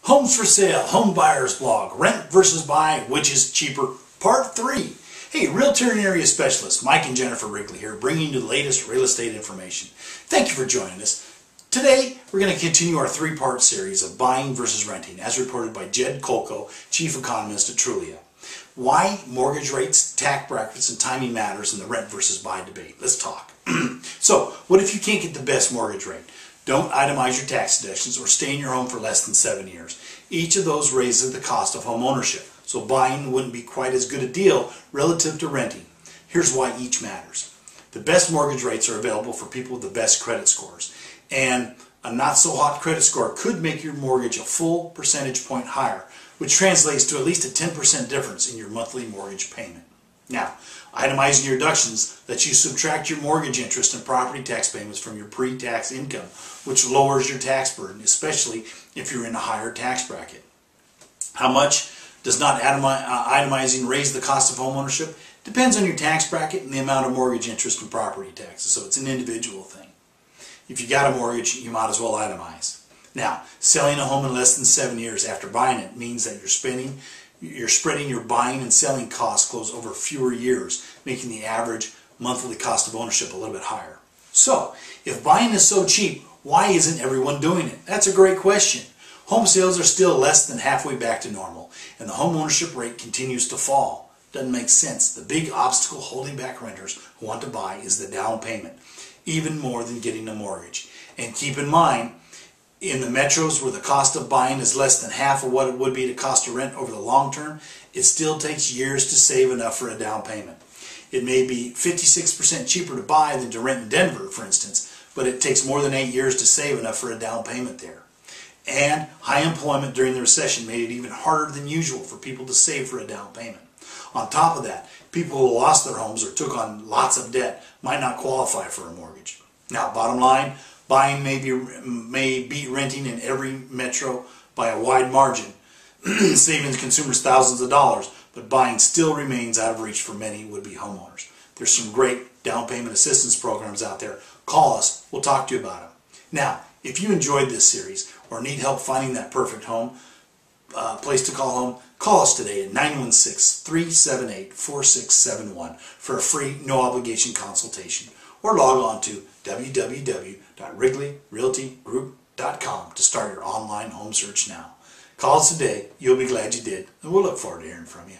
Homes for Sale, Home Buyers Blog, Rent versus Buy, which is cheaper, Part 3. Hey, Realtor and Area Specialist, Mike and Jennifer Rigley here, bringing you the latest real estate information. Thank you for joining us. Today, we're going to continue our three-part series of buying versus renting, as reported by Jed Kolko, Chief Economist at Trulia. Why mortgage rates, tax brackets, and timing matters in the rent versus buy debate. Let's talk. So, what if you can't get the best mortgage rate? Don't itemize your tax deductions or stay in your home for less than 7 years. Each of those raises the cost of home ownership, so buying wouldn't be quite as good a deal relative to renting. Here's why each matters. The best mortgage rates are available for people with the best credit scores, and a not-so-hot credit score could make your mortgage a full percentage point higher, which translates to at least a 10% difference in your monthly mortgage payment. Now, itemizing your deductions lets you subtract your mortgage interest and property tax payments from your pre-tax income, which lowers your tax burden, especially if you're in a higher tax bracket. How much does not itemizing raise the cost of homeownership? Depends on your tax bracket and the amount of mortgage interest and property taxes, so it's an individual thing. If you got a mortgage, you might as well itemize. Now, selling a home in less than 7 years after buying it means that you're spreading your buying and selling costs over fewer years, making the average monthly cost of ownership a little bit higher. So, if buying is so cheap, why isn't everyone doing it? That's a great question. Home sales are still less than halfway back to normal, and the home ownership rate continues to fall. Doesn't make sense. The big obstacle holding back renters who want to buy is the down payment, even more than getting a mortgage. And keep in mind, in the metros where the cost of buying is less than half of what it would be to cost to rent over the long term, it still takes years to save enough for a down payment. It may be 56% cheaper to buy than to rent in Denver, for instance, but it takes more than 8 years to save enough for a down payment there. And high employment during the recession made it even harder than usual for people to save for a down payment. On top of that, people who lost their homes or took on lots of debt might not qualify for a mortgage. Now, bottom line, buying may beat renting in every metro by a wide margin, saving the consumers thousands of dollars, but buying still remains out of reach for many would-be homeowners. There's some great down payment assistance programs out there. Call us, we'll talk to you about them. Now, if you enjoyed this series or need help finding that perfect home, place to call home, call us today at 916-378-4671 for a free, no-obligation consultation, or log on to www.wrigleyrealtygroup.com to start your online home search now. Call us today. You'll be glad you did, and we'll look forward to hearing from you.